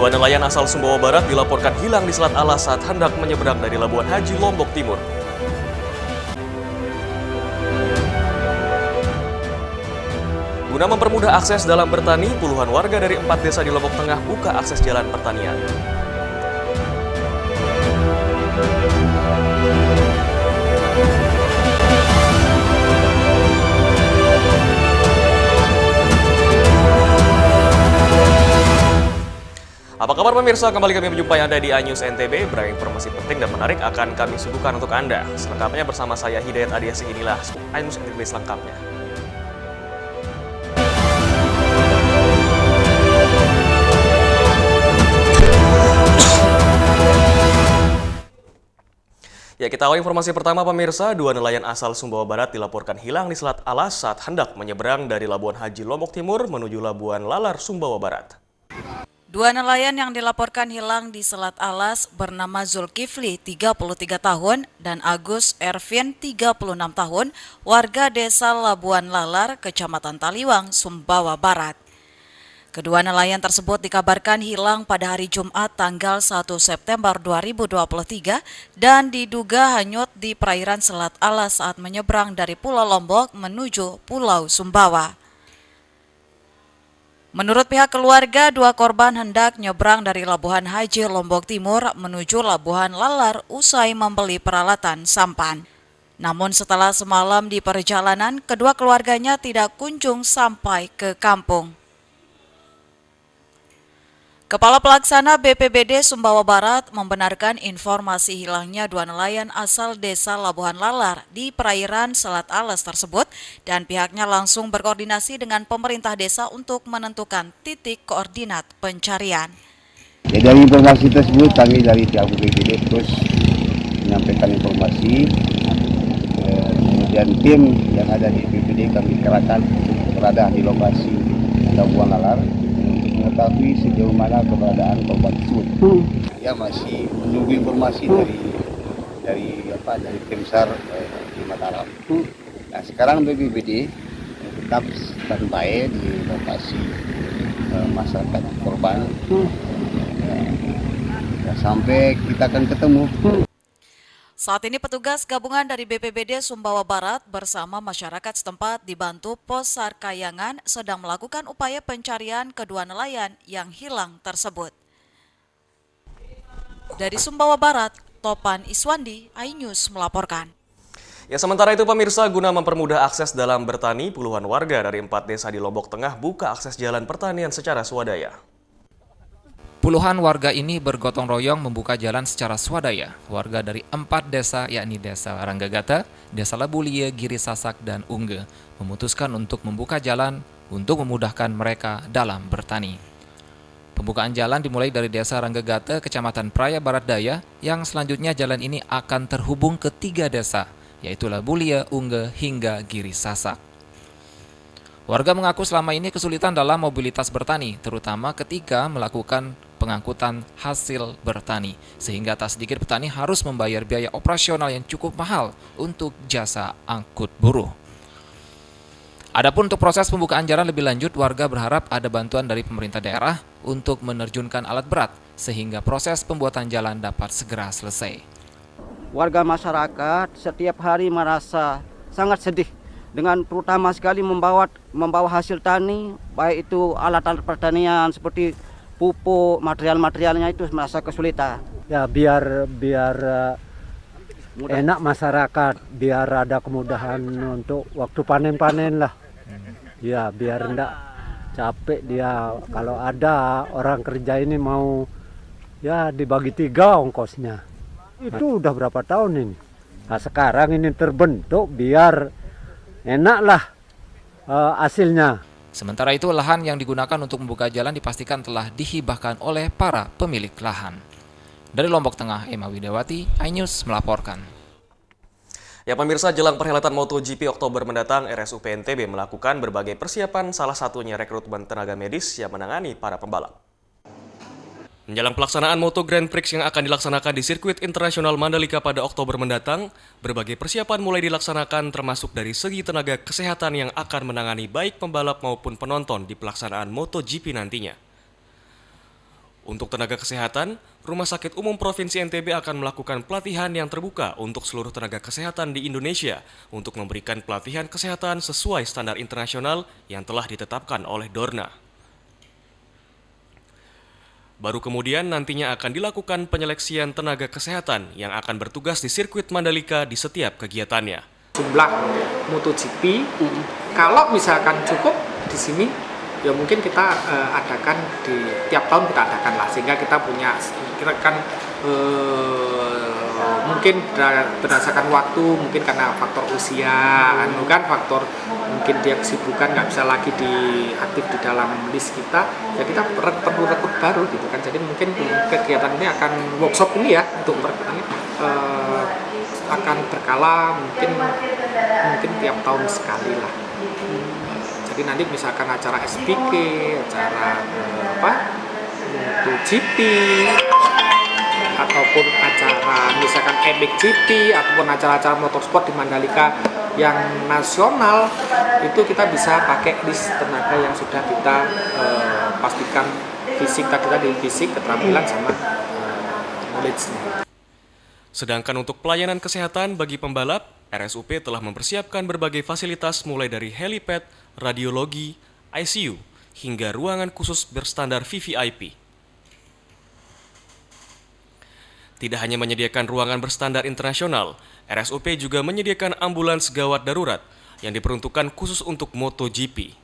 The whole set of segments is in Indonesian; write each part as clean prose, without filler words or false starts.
Dua nelayan asal Sumbawa Barat dilaporkan hilang di Selat Alas saat hendak menyeberang dari Labuan Haji, Lombok Timur. Guna mempermudah akses dalam bertani, puluhan warga dari 4 desa di Lombok Tengah buka akses jalan pertanian. Apa kabar pemirsa? Kembali kami menjumpai Anda di iNews NTB. Beragam informasi penting dan menarik akan kami suguhkan untuk Anda. Selengkapnya bersama saya Hidayat Adiasih, inilah iNews NTB selengkapnya. Ya, kita awali informasi pertama pemirsa. Dua nelayan asal Sumbawa Barat dilaporkan hilang di Selat Alas saat hendak menyeberang dari Labuan Haji Lombok Timur menuju Labuan Lalar, Sumbawa Barat. Dua nelayan yang dilaporkan hilang di Selat Alas bernama Zulkifli, 33 tahun, dan Agus Ervin, 36 tahun, warga desa Labuan Lalar, Kecamatan Taliwang, Sumbawa Barat. Kedua nelayan tersebut dikabarkan hilang pada hari Jumat tanggal 1 September 2023 dan diduga hanyut di perairan Selat Alas saat menyeberang dari Pulau Lombok menuju Pulau Sumbawa. Menurut pihak keluarga, dua korban hendak nyebrang dari Labuan Haji Lombok Timur menuju Labuan Lalar usai membeli peralatan sampan. Namun setelah semalam di perjalanan, kedua keluarganya tidak kunjung sampai ke kampung. Kepala Pelaksana BPBD Sumbawa Barat membenarkan informasi hilangnya dua nelayan asal desa Labuan Lalar di perairan Selat Alas tersebut dan pihaknya langsung berkoordinasi dengan pemerintah desa untuk menentukan titik koordinat pencarian. Ya, dari informasi tersebut kami dari pihak BPBD terus menyampaikan informasi, kemudian tim yang ada di BPBD kami kerahkan untuk berada di lokasi Labuan Lalar mengetahui sejauh mana keberadaan korban tersebut. Ya, masih menunggu informasi dari tim SAR di Mataram. Nah, sekarang BPBD tetap standby di lokasi masyarakat korban sampai kita akan ketemu. Saat ini petugas gabungan dari BPBD Sumbawa Barat bersama masyarakat setempat dibantu Pos SAR Kayangan sedang melakukan upaya pencarian kedua nelayan yang hilang tersebut. Dari Sumbawa Barat, Topan Iswandi, iNews melaporkan. Ya, sementara itu pemirsa, guna mempermudah akses dalam bertani, puluhan warga dari 4 desa di Lombok Tengah buka akses jalan pertanian secara swadaya. Puluhan warga ini bergotong royong membuka jalan secara swadaya. Warga dari 4 desa yakni Desa Ranggagata, Desa Labulia, Giri Sasak, dan Ungge memutuskan untuk membuka jalan untuk memudahkan mereka dalam bertani. Pembukaan jalan dimulai dari Desa Ranggagata, Kecamatan Praya Barat Daya, yang selanjutnya jalan ini akan terhubung ke 3 desa, yaitu Labulia, Ungge, hingga Giri Sasak. Warga mengaku selama ini kesulitan dalam mobilitas bertani, terutama ketika melakukan pengangkutan hasil bertani, sehingga tak sedikit petani harus membayar biaya operasional yang cukup mahal untuk jasa angkut buruh. Adapun untuk proses pembukaan jalan lebih lanjut, warga berharap ada bantuan dari pemerintah daerah untuk menerjunkan alat berat, sehingga proses pembuatan jalan dapat segera selesai. Warga masyarakat setiap hari merasa sangat sedih dengan terutama sekali membawa hasil tani, baik itu alat-alat pertanian seperti pupuk, materialnya itu merasa kesulitan. Ya, biar enak masyarakat, biar ada kemudahan untuk waktu panen-panen lah. Ya, biar enggak capek dia. Kalau ada orang kerja ini mau ya dibagi 3 ongkosnya. Itu udah berapa tahun ini. Nah, sekarang ini terbentuk biar enak lah hasilnya. Sementara itu, lahan yang digunakan untuk membuka jalan dipastikan telah dihibahkan oleh para pemilik lahan. Dari Lombok Tengah, Emma Widawati, iNews melaporkan. Ya pemirsa, jelang perhelatan MotoGP Oktober mendatang, RSUP NTB melakukan berbagai persiapan, salah satunya rekrutmen tenaga medis yang menangani para pembalap. Menjelang pelaksanaan Moto Grand Prix yang akan dilaksanakan di sirkuit internasional Mandalika pada Oktober mendatang, berbagai persiapan mulai dilaksanakan termasuk dari segi tenaga kesehatan yang akan menangani baik pembalap maupun penonton di pelaksanaan MotoGP nantinya. Untuk tenaga kesehatan, Rumah Sakit Umum Provinsi NTB akan melakukan pelatihan yang terbuka untuk seluruh tenaga kesehatan di Indonesia untuk memberikan pelatihan kesehatan sesuai standar internasional yang telah ditetapkan oleh Dorna. Baru kemudian nantinya akan dilakukan penyeleksian tenaga kesehatan yang akan bertugas di sirkuit Mandalika di setiap kegiatannya. Jumlah MotoGP, kalau misalkan cukup di sini, ya mungkin kita adakan di tiap tahun kita adakan lah, sehingga kita kan mungkin berdasarkan waktu, mungkin karena faktor usia, faktor mungkin dia kesibukan nggak bisa lagi aktif di dalam list kita, ya kita perlu rekrut baru gitu kan. Jadi mungkin kegiatan ini akan workshop ini ya untuk perekrutan ini akan berkala mungkin tiap tahun sekali lah. Jadi nanti misalkan acara SPK, acara MotoGP, ataupun acara misalkan Epic GP, ataupun acara-acara motorsport di Mandalika yang nasional, itu kita bisa pakai list tenaga yang sudah kita pastikan fisik, keterampilan sama knowledge-nya. Sedangkan untuk pelayanan kesehatan bagi pembalap, RSUP telah mempersiapkan berbagai fasilitas mulai dari helipad, radiologi, ICU, hingga ruangan khusus berstandar VVIP. Tidak hanya menyediakan ruangan berstandar internasional, RSUP juga menyediakan ambulans gawat darurat yang diperuntukkan khusus untuk MotoGP.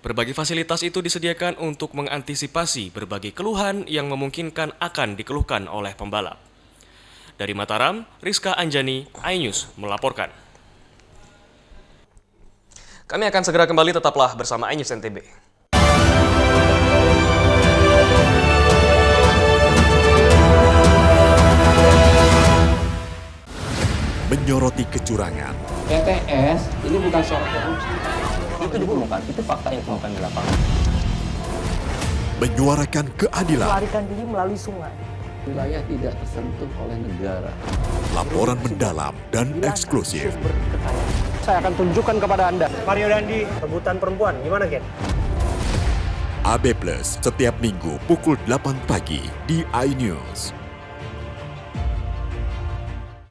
Berbagai fasilitas itu disediakan untuk mengantisipasi berbagai keluhan yang memungkinkan akan dikeluhkan oleh pembalap. Dari Mataram, Rizka Anjani, iNews melaporkan. Kami akan segera kembali, tetaplah bersama iNews NTB. Menyoroti kecurangan. PTS ini bukan soal korupsi. Itu ditemukan, itu fakta yang ditemukan di lapangan. Menyuarakan keadilan. Melarikan diri melalui sungai. Wilayah tidak tersentuh oleh negara. Laporan mendalam dan eksklusif. Saya akan tunjukkan kepada Anda. Mario Dandi, rebutan perempuan. Gimana, Ken? AB Plus setiap minggu pukul 8 pagi di iNews.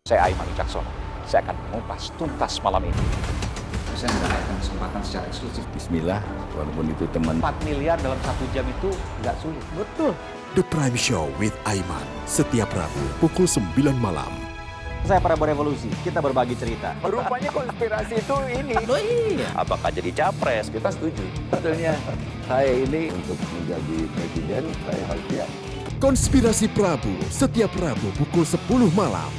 Saya Aiman Wicaksono. Saya akan mengupas tuntas malam ini. Saya mendapatkan kesempatan secara eksklusif. Bismillah, walaupun itu teman. 4 miliar dalam 1 jam itu nggak sulit. Betul. The Prime Show with Aiman setiap Rabu pukul 9 malam. Saya Prabowo Revolusi, kita berbagi cerita. Rupanya konspirasi itu ini. Oh iya. Apakah jadi capres? Kita setuju. Sebetulnya saya ini untuk menjadi presiden, saya harus siap. Konspirasi Prabu setiap Rabu pukul 10 malam.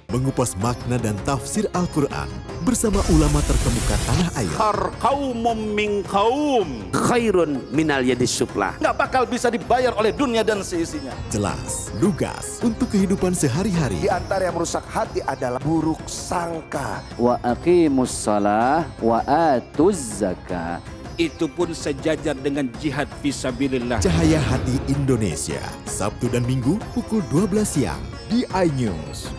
Mengupas makna dan tafsir Al-Quran bersama ulama terkemuka tanah air. Kaumum min kaum khairun minal yadis suflah. Nggak bakal bisa dibayar oleh dunia dan seisinya. Jelas, lugas untuk kehidupan sehari-hari. Di antara yang merusak hati adalah buruk sangka. Wa aqimus shalah wa atuz zakah. Itu pun sejajar dengan jihad fisabilillah. Cahaya Hati Indonesia, Sabtu dan Minggu pukul 12 siang di iNews.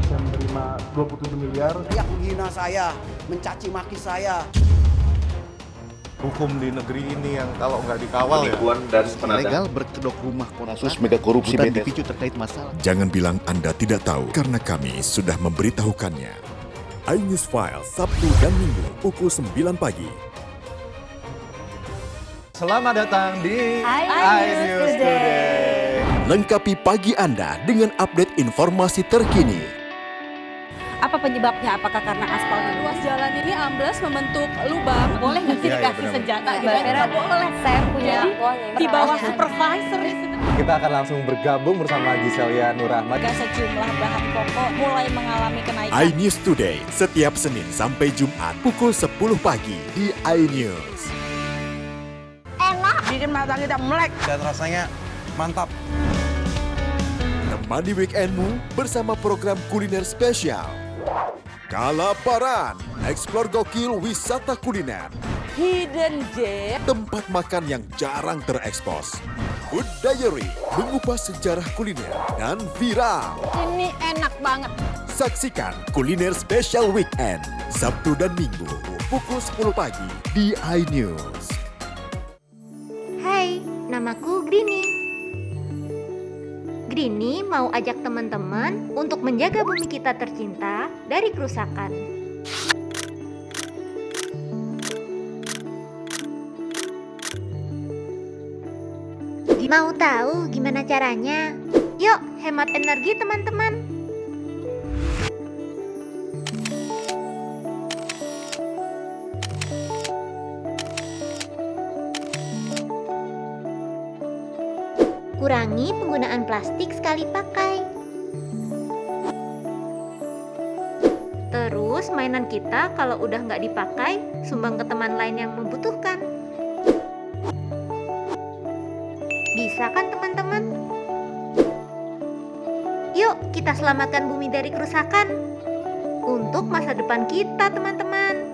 Saya menerima 27 miliar. Yang menghina saya, mencaci maki saya. Hukum di negeri ini yang kalau nggak dikawal penipuan dan legal berkedok rumah kasus mega korupsi dipicu terkait masalah. Jangan bilang Anda tidak tahu, karena kami sudah memberitahukannya. iNews File, Sabtu dan Minggu, pukul 9 pagi. Selamat datang di iNews Today. Lengkapi pagi Anda dengan update informasi terkini. Apa penyebabnya? Apakah karena aspal ruas jalan ini amblas membentuk lubang? Boleh nggak sih dikasih senjata? Nggak boleh. Saya punya di bawah supervisor. Kita akan langsung bergabung bersama Giselia Nur Ahmad. Sejumlah bahan pokok mulai mengalami kenaikan. iNews Today, setiap Senin sampai Jumat pukul 10 pagi di iNews. Enak, bikin mata kita melek. Dan rasanya mantap. Temani weekendmu bersama program kuliner spesial. Kalaparan, eksplor gokil wisata kuliner. Hidden gem. Tempat makan yang jarang terekspos. Food Diary, mengupas sejarah kuliner dan viral. Ini enak banget. Saksikan kuliner spesial weekend, Sabtu dan Minggu, pukul 10 pagi di iNews. Hai, namaku Grini. Grini mau ajak teman-teman untuk menjaga bumi kita tercinta dari kerusakan. Mau tahu gimana caranya? Yuk, hemat energi teman-teman. Kurangi penggunaan plastik sekali pakai. Terus mainan kita kalau udah nggak dipakai, sumbang ke teman lain yang membutuhkan. Bisa kan teman-teman? Yuk kita selamatkan bumi dari kerusakan untuk masa depan kita teman-teman.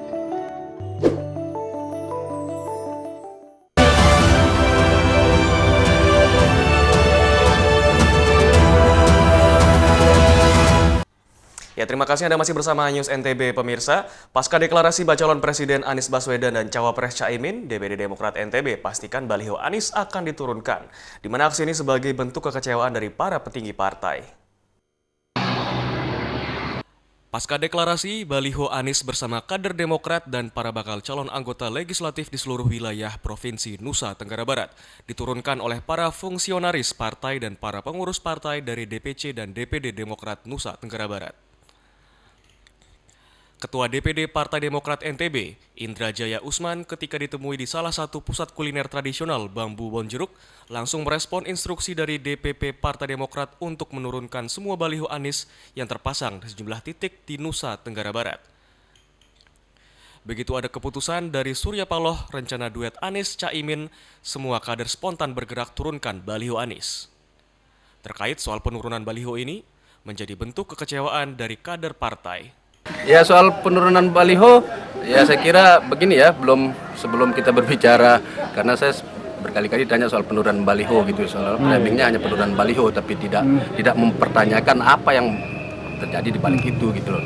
Ya, terima kasih Anda masih bersama News NTB pemirsa. Pasca deklarasi calon Presiden Anies Baswedan dan Cawapres Caimin, DPD Demokrat NTB pastikan baliho Anies akan diturunkan. Di mana aksi ini sebagai bentuk kekecewaan dari para petinggi partai. Pasca deklarasi, baliho Anies bersama kader Demokrat dan para bakal calon anggota legislatif di seluruh wilayah Provinsi Nusa Tenggara Barat diturunkan oleh para fungsionaris partai dan para pengurus partai dari DPC dan DPD Demokrat Nusa Tenggara Barat. Ketua DPD Partai Demokrat NTB, Indra Jaya Usman, ketika ditemui di salah satu pusat kuliner tradisional Bambu Bonjeruk, langsung merespon instruksi dari DPP Partai Demokrat untuk menurunkan semua baliho Anies yang terpasang di sejumlah titik di Nusa Tenggara Barat. Begitu ada keputusan dari Surya Paloh, rencana duet Anies Caimin, semua kader spontan bergerak turunkan baliho Anies. Terkait soal penurunan baliho ini, menjadi bentuk kekecewaan dari kader partai. Ya, soal penurunan baliho, ya saya kira begini ya, sebelum kita berbicara, karena saya berkali-kali tanya soal penurunan baliho gitu, soal framingnya hanya penurunan baliho, tapi tidak mempertanyakan apa yang terjadi di balik itu gitu loh.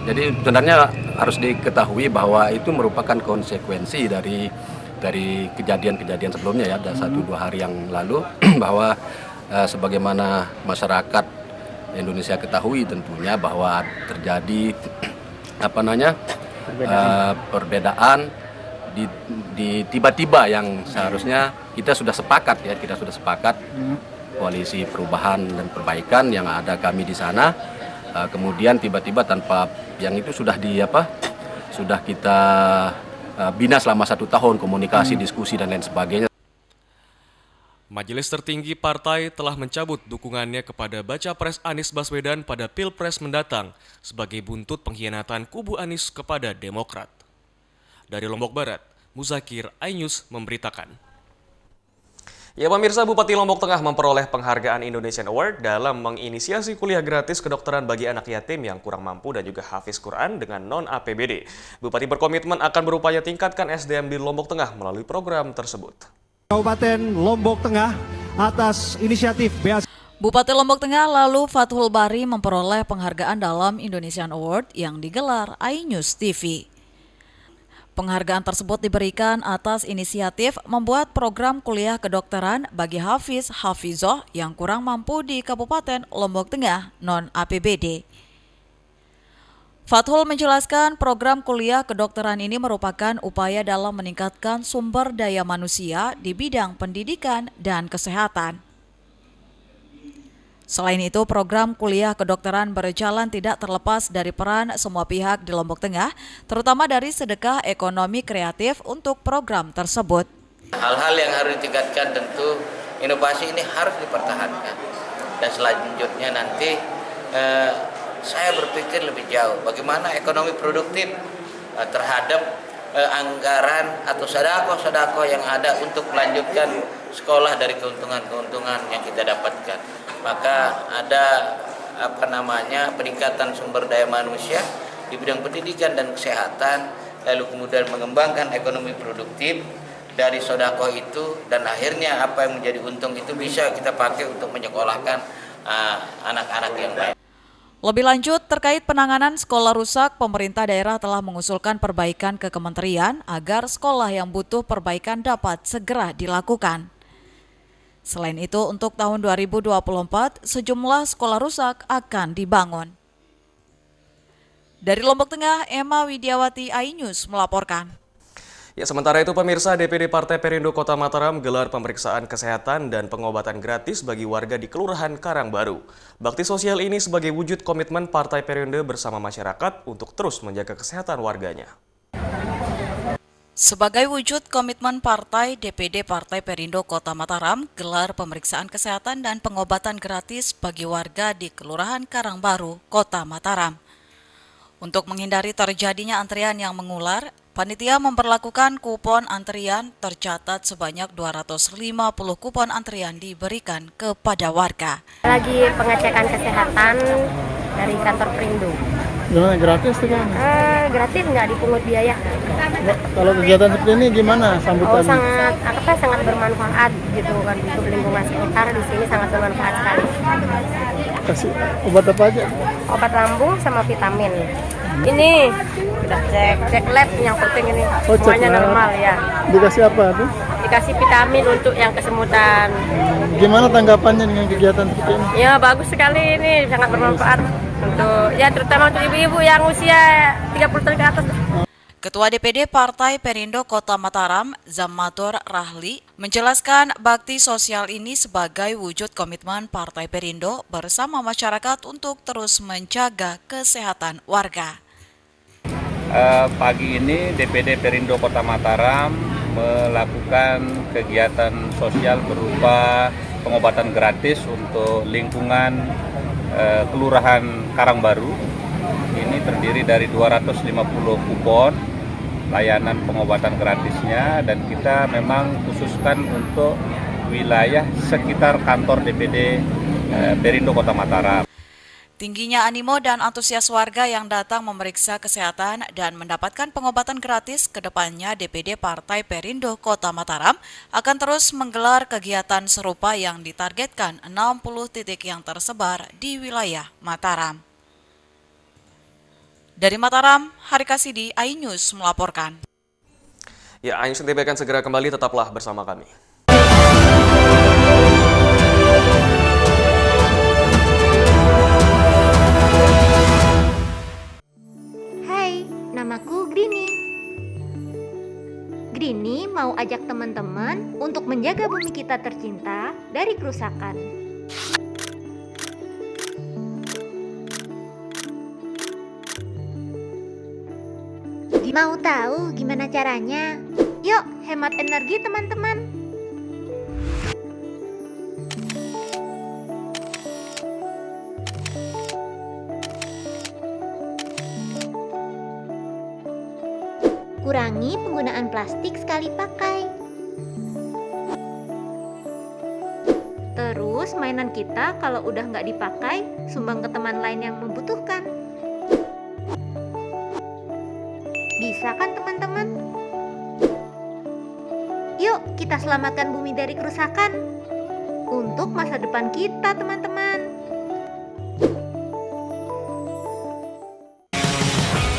Jadi sebenarnya harus diketahui bahwa itu merupakan konsekuensi dari kejadian-kejadian sebelumnya ya, ada 1-2 hari yang lalu bahwa sebagaimana masyarakat Indonesia ketahui tentunya bahwa terjadi perbedaan di tiba-tiba yang seharusnya kita sudah sepakat koalisi perubahan dan perbaikan yang ada kami di sana, kemudian tiba-tiba tanpa yang itu sudah kita bina selama 1 tahun komunikasi, diskusi dan lain sebagainya. Majelis tertinggi partai telah mencabut dukungannya kepada baca pres Anies Baswedan pada Pilpres mendatang sebagai buntut pengkhianatan kubu Anies kepada Demokrat. Dari Lombok Barat, Muzakir, iNews memberitakan. Ya pemirsa, Bupati Lombok Tengah memperoleh penghargaan Indonesian Award dalam menginisiasi kuliah gratis kedokteran bagi anak yatim yang kurang mampu dan juga hafiz Quran dengan non-APBD. Bupati berkomitmen akan berupaya tingkatkan SDM di Lombok Tengah melalui program tersebut. Kabupaten Lombok Tengah atas inisiatif BAS. Bupati Lombok Tengah lalu Fathul Bari memperoleh penghargaan dalam Indonesian Award yang digelar iNews TV. Penghargaan tersebut diberikan atas inisiatif membuat program kuliah kedokteran bagi hafizoh yang kurang mampu di Kabupaten Lombok Tengah non-APBD. Fathul menjelaskan program kuliah kedokteran ini merupakan upaya dalam meningkatkan sumber daya manusia di bidang pendidikan dan kesehatan. Selain itu, program kuliah kedokteran berjalan tidak terlepas dari peran semua pihak di Lombok Tengah, terutama dari sedekah ekonomi kreatif untuk program tersebut. Hal-hal yang harus ditingkatkan tentu inovasi ini harus dipertahankan. Dan selanjutnya nanti saya berpikir lebih jauh, bagaimana ekonomi produktif terhadap anggaran atau sedekah-sedekah yang ada untuk melanjutkan sekolah dari keuntungan-keuntungan yang kita dapatkan. Maka ada peningkatan sumber daya manusia di bidang pendidikan dan kesehatan, lalu kemudian mengembangkan ekonomi produktif dari sedekah itu, dan akhirnya apa yang menjadi untung itu bisa kita pakai untuk menyekolahkan anak-anak yang baik. Lebih lanjut, terkait penanganan sekolah rusak, pemerintah daerah telah mengusulkan perbaikan ke kementerian agar sekolah yang butuh perbaikan dapat segera dilakukan. Selain itu, untuk tahun 2024, sejumlah sekolah rusak akan dibangun. Dari Lombok Tengah, Emma Widiawati, iNews melaporkan. Ya, sementara itu pemirsa, DPD Partai Perindo Kota Mataram gelar pemeriksaan kesehatan dan pengobatan gratis bagi warga di Kelurahan Karangbaru. Bakti sosial ini sebagai wujud komitmen Partai Perindo bersama masyarakat untuk terus menjaga kesehatan warganya. Sebagai wujud komitmen partai, DPD Partai Perindo Kota Mataram gelar pemeriksaan kesehatan dan pengobatan gratis bagi warga di Kelurahan Karangbaru, Kota Mataram. Untuk menghindari terjadinya antrian yang mengular, panitia memperlakukan kupon antrian tercatat sebanyak 250 kupon antrian diberikan kepada warga. Lagi pengecekan kesehatan dari kantor Perindo. Gimana, gratis tuh kan? Gratis, nggak dipungut biaya. Kalau kegiatan seperti ini gimana sambutan? Sangat bermanfaat gitu kan untuk lingkungan sekitar, di sini sangat bermanfaat sekali. Kasih obat apa aja? Obat lambung sama vitamin. Ini udah cek lab, yang penting ini semuanya normal ya. Dikasih apa tuh? Dikasih vitamin untuk yang kesemutan. Gimana tanggapannya dengan kegiatan seperti ini? Ya bagus sekali, ini sangat bermanfaat untuk ya terutama untuk ibu-ibu yang usia 30 tahun ke atas. Ketua DPD Partai Perindo Kota Mataram, Zammatur Rahli, menjelaskan bakti sosial ini sebagai wujud komitmen Partai Perindo bersama masyarakat untuk terus menjaga kesehatan warga. Pagi ini DPD Perindo Kota Mataram melakukan kegiatan sosial berupa pengobatan gratis untuk lingkungan Kelurahan Karangbaru. Ini terdiri dari 250 kupon layanan pengobatan gratisnya, dan kita memang khususkan untuk wilayah sekitar kantor DPD Perindo Kota Mataram. Tingginya animo dan antusias warga yang datang memeriksa kesehatan dan mendapatkan pengobatan gratis, kedepannya DPD Partai Perindo Kota Mataram akan terus menggelar kegiatan serupa yang ditargetkan 60 titik yang tersebar di wilayah Mataram. Dari Mataram, Hari Kasidi, iNews melaporkan. Ya, iNews TV akan segera kembali, tetaplah bersama kami. Hai, namaku Grini. Grini mau ajak teman-teman untuk menjaga bumi kita tercinta dari kerusakan. Mau tahu gimana caranya? Yuk, hemat energi teman-teman. Kurangi penggunaan plastik sekali pakai. Terus mainan kita kalau udah nggak dipakai, sumbang ke teman lain yang membutuhkan. Bisa kan teman-teman? Yuk kita selamatkan bumi dari kerusakan untuk masa depan kita teman-teman.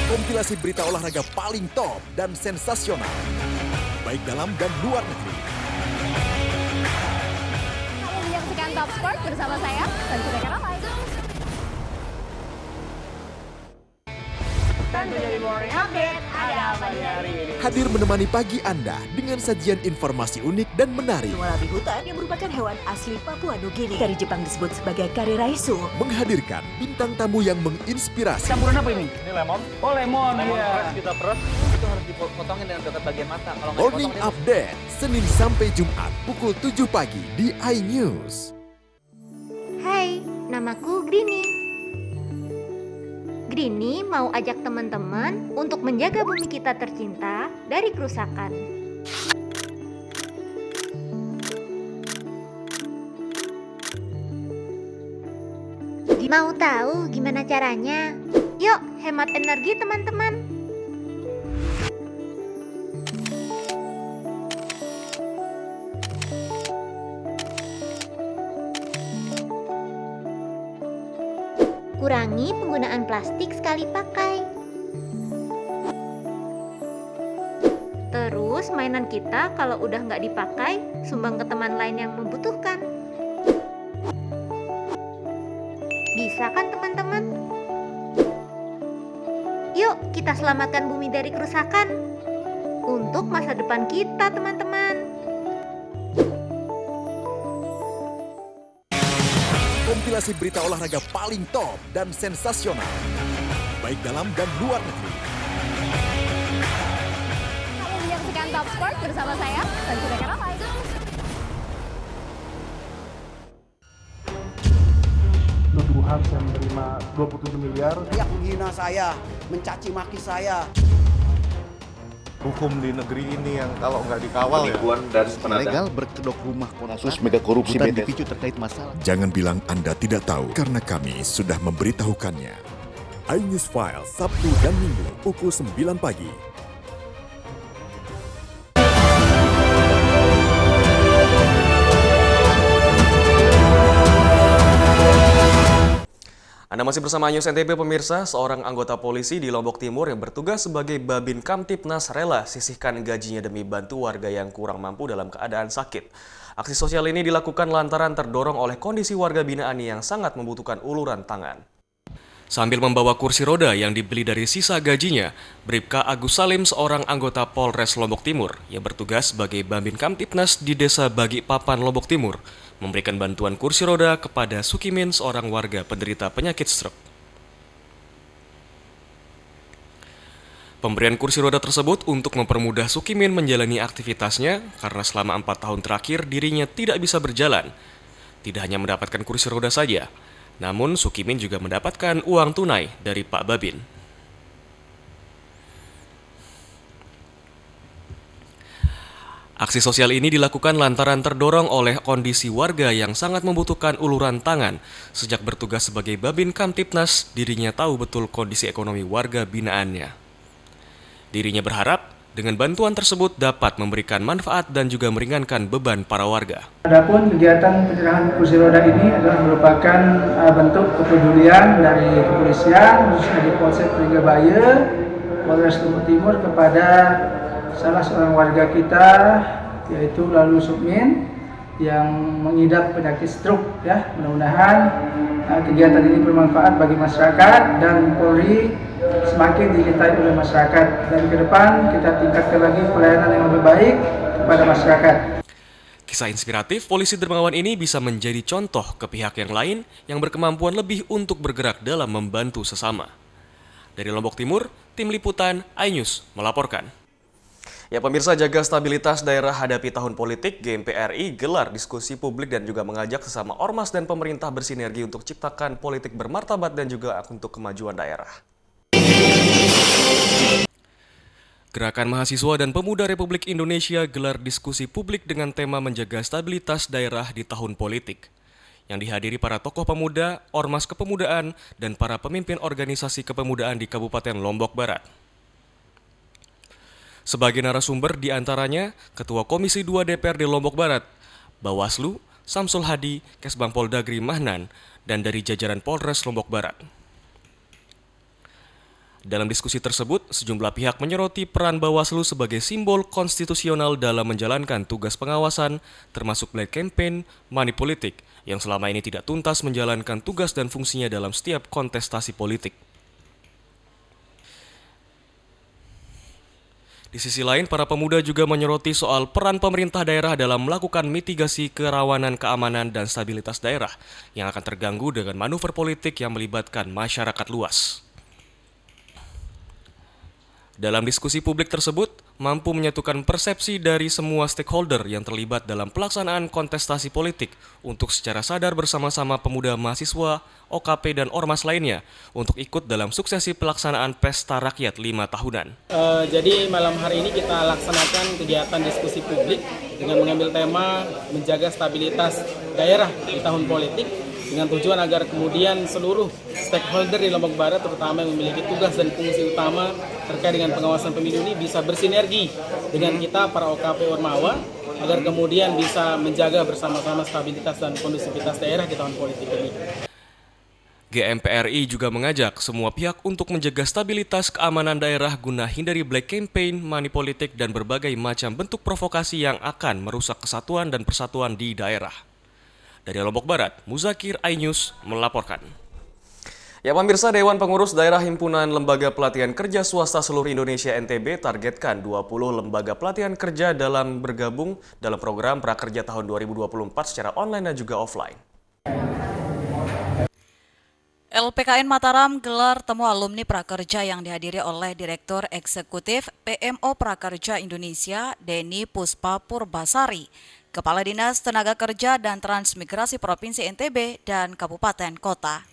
Kompilasi berita olahraga paling top dan sensasional, baik dalam dan luar negeri. Kamu menyaksikan Top Sport bersama saya, Tanjung Ramai. Dan menjadi morning update ada apa di hari ini? hadir menemani pagi Anda dengan sajian informasi unik dan menarik. Warabi hutan yang merupakan hewan asli Papua Nugini. Dari Jepang disebut sebagai kari raisu. Menghadirkan bintang tamu yang menginspirasi. Campuran apa ini? Ini lemon. Oh, lemon. Lemon Iya. fresh kita peres. Itu harus dipotongin dengan dekat bagian mata. Kalau nggak Morning dipotong, Update, Senin sampai Jumat pukul 7 pagi di iNews. Hai, namaku Grini. Grini mau ajak teman-teman untuk menjaga bumi kita tercinta dari kerusakan. Mau tahu gimana caranya? Yuk, hemat energi teman-teman. Kurangi penggunaan plastik sekali pakai. Terus mainan kita kalau udah nggak dipakai, sumbang ke teman lain yang membutuhkan. Bisa kan teman-teman? Yuk kita selamatkan bumi dari kerusakan. Untuk masa depan kita teman-teman. Kompilasi berita olahraga paling top dan sensasional, baik dalam dan luar negeri. Kamu menyaksikan Top Sport bersama saya, Sanjida Karamai. Nuduhan saya menerima 27 miliar. Yang menghina saya, mencaci maki saya. Hukum di negeri ini yang kalau nggak dikawal Legal berkedok rumah kasus mega korupsi dipicu terkait masalah. Jangan bilang Anda tidak tahu, karena kami sudah memberitahukannya. iNews File, Sabtu dan Minggu, pukul 9 pagi. Anda masih bersama News NTB pemirsa, seorang anggota polisi di Lombok Timur yang bertugas sebagai Babin Kamtipnas rela sisihkan gajinya demi bantu warga yang kurang mampu dalam keadaan sakit. Aksi sosial ini dilakukan lantaran terdorong oleh kondisi warga binaannya yang sangat membutuhkan uluran tangan. Sambil membawa kursi roda yang dibeli dari sisa gajinya, Bribka Agus Salim, seorang anggota Polres Lombok Timur yang bertugas sebagai Babin Kamtipnas di Desa Bagi Papan, Lombok Timur, memberikan bantuan kursi roda kepada Sukimin, seorang warga penderita penyakit stroke. Pemberian kursi roda tersebut untuk mempermudah Sukimin menjalani aktivitasnya karena selama 4 tahun terakhir dirinya tidak bisa berjalan. Tidak hanya mendapatkan kursi roda saja, namun Sukimin juga mendapatkan uang tunai dari Pak Babin. Aksi sosial ini dilakukan lantaran terdorong oleh kondisi warga yang sangat membutuhkan uluran tangan. Sejak bertugas sebagai Babin Kamtipnas, dirinya tahu betul kondisi ekonomi warga binaannya. Dirinya berharap dengan bantuan tersebut dapat memberikan manfaat dan juga meringankan beban para warga. Adapun kegiatan penyerahan kursi roda ini adalah merupakan bentuk kepedulian dari kepolisian, khususnya di Polsek Pringgabaya, Polres Lombok Timur kepada salah seorang warga kita, yaitu Lalu Sukmin, yang mengidap penyakit stroke. Ya, mudah-mudahan kegiatan ini bermanfaat bagi masyarakat dan Polri semakin dicintai oleh masyarakat, dan ke depan kita tingkatkan lagi pelayanan yang lebih baik kepada masyarakat. Kisah inspiratif polisi dermawan ini bisa menjadi contoh ke pihak yang lain yang berkemampuan lebih untuk bergerak dalam membantu sesama. Dari Lombok Timur, Tim Liputan iNews melaporkan. Ya pemirsa, jaga stabilitas daerah hadapi tahun politik, GMPRI gelar diskusi publik dan juga mengajak sesama ormas dan pemerintah bersinergi untuk ciptakan politik bermartabat dan juga untuk kemajuan daerah. Gerakan Mahasiswa dan Pemuda Republik Indonesia gelar diskusi publik dengan tema menjaga stabilitas daerah di tahun politik, yang dihadiri para tokoh pemuda, ormas kepemudaan, dan para pemimpin organisasi kepemudaan di Kabupaten Lombok Barat. Sebagai narasumber diantaranya Ketua Komisi 2 DPRD Lombok Barat, Bawaslu, Samsul Hadi, Kesbang Poldagri Mahnan, dan dari jajaran Polres Lombok Barat. Dalam diskusi tersebut, sejumlah pihak menyoroti peran Bawaslu sebagai simbol konstitusional dalam menjalankan tugas pengawasan, termasuk black campaign, money politik, yang selama ini tidak tuntas menjalankan tugas dan fungsinya dalam setiap kontestasi politik. Di sisi lain, para pemuda juga menyoroti soal peran pemerintah daerah dalam melakukan mitigasi kerawanan keamanan dan stabilitas daerah yang akan terganggu dengan manuver politik yang melibatkan masyarakat luas. Dalam diskusi publik tersebut, mampu menyatukan persepsi dari semua stakeholder yang terlibat dalam pelaksanaan kontestasi politik untuk secara sadar bersama-sama pemuda mahasiswa, OKP, dan ormas lainnya untuk ikut dalam suksesi pelaksanaan Pesta Rakyat 5 tahunan. Jadi malam hari ini kita laksanakan kegiatan diskusi publik dengan mengambil tema menjaga stabilitas daerah di tahun politik dengan tujuan agar kemudian seluruh stakeholder di Lombok Barat terutama yang memiliki tugas dan fungsi utama terkait dengan pengawasan pemilu ini bisa bersinergi dengan kita para OKP Ormawa agar kemudian bisa menjaga bersama-sama stabilitas dan kondusivitas daerah di tahun politik ini. GMPRI juga mengajak semua pihak untuk menjaga stabilitas keamanan daerah guna hindari black campaign, money politik, dan berbagai macam bentuk provokasi yang akan merusak kesatuan dan persatuan di daerah. Dari Lombok Barat, Muzakir, iNews melaporkan. Ya pemirsa, Dewan Pengurus Daerah Himpunan Lembaga Pelatihan Kerja Swasta Seluruh Indonesia NTB targetkan 20 lembaga pelatihan kerja dalam bergabung dalam program Prakerja tahun 2024 secara online dan juga offline. LPKN Mataram gelar temu alumni prakerja yang dihadiri oleh Direktur Eksekutif PMO Prakerja Indonesia, Denny Puspa Purbasari, Kepala Dinas Tenaga Kerja dan Transmigrasi Provinsi NTB dan Kabupaten Kota.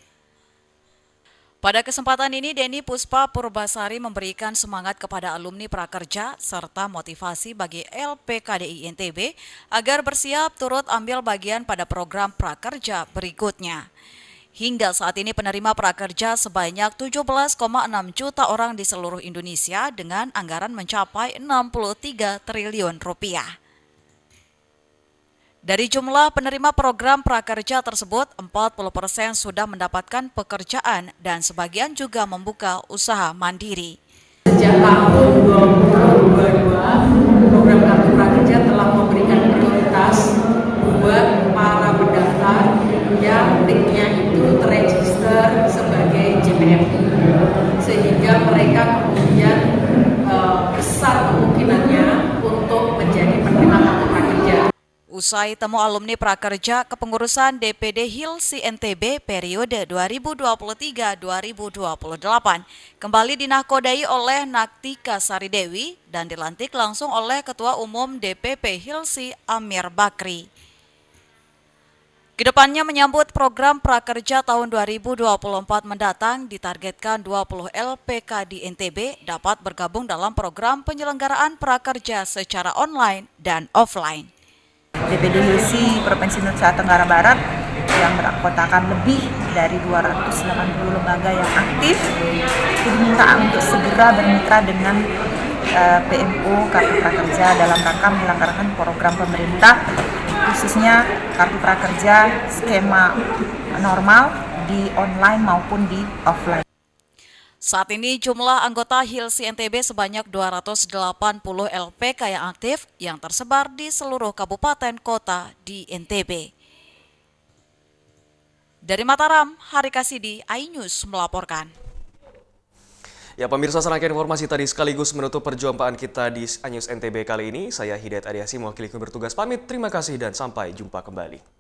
Pada kesempatan ini, Denny Puspa Purbasari memberikan semangat kepada alumni prakerja serta motivasi bagi LPKDI NTB agar bersiap turut ambil bagian pada program prakerja berikutnya. Hingga saat ini penerima prakerja sebanyak 17,6 juta orang di seluruh Indonesia dengan anggaran mencapai 63 triliun rupiah. Dari jumlah penerima program prakerja tersebut, 40% sudah mendapatkan pekerjaan dan sebagian juga membuka usaha mandiri. Sejak tahun 2022, program Kartu Prakerja telah memberikan prioritas buat para pendaftar yang nicknya itu terregister sebagai JPFI, sehingga mereka kemudian besar kemungkinannya untuk menjadi penerima Kartu Prakerja. Usai temu alumni prakerja kepengurusan DPD HILSI NTB periode 2023-2028 kembali dinahkodai oleh Naktika Sari Dewi dan dilantik langsung oleh Ketua Umum DPP HILSI Amir Bakri. Kedepannya menyambut program prakerja tahun 2024 mendatang ditargetkan 20 LPK di NTB dapat bergabung dalam program penyelenggaraan prakerja secara online dan offline. DPD HILSI Provinsi Nusa Tenggara Barat yang beranggotakan lebih dari 280 lembaga yang aktif diminta untuk segera bermitra dengan PMO Kartu Prakerja dalam rangka menyelenggarakan program pemerintah khususnya Kartu Prakerja skema normal di online maupun di offline. Saat ini jumlah anggota HILSI NTB sebanyak 280 LPK yang aktif yang tersebar di seluruh kabupaten kota di NTB. Dari Mataram, Hari Kasidi, iNews melaporkan. Ya pemirsa, serangkaian informasi tadi sekaligus menutup perjumpaan kita di iNews NTB kali ini. Saya Hidayat Adiasi mewakili bertugas pamit. Terima kasih dan sampai jumpa kembali.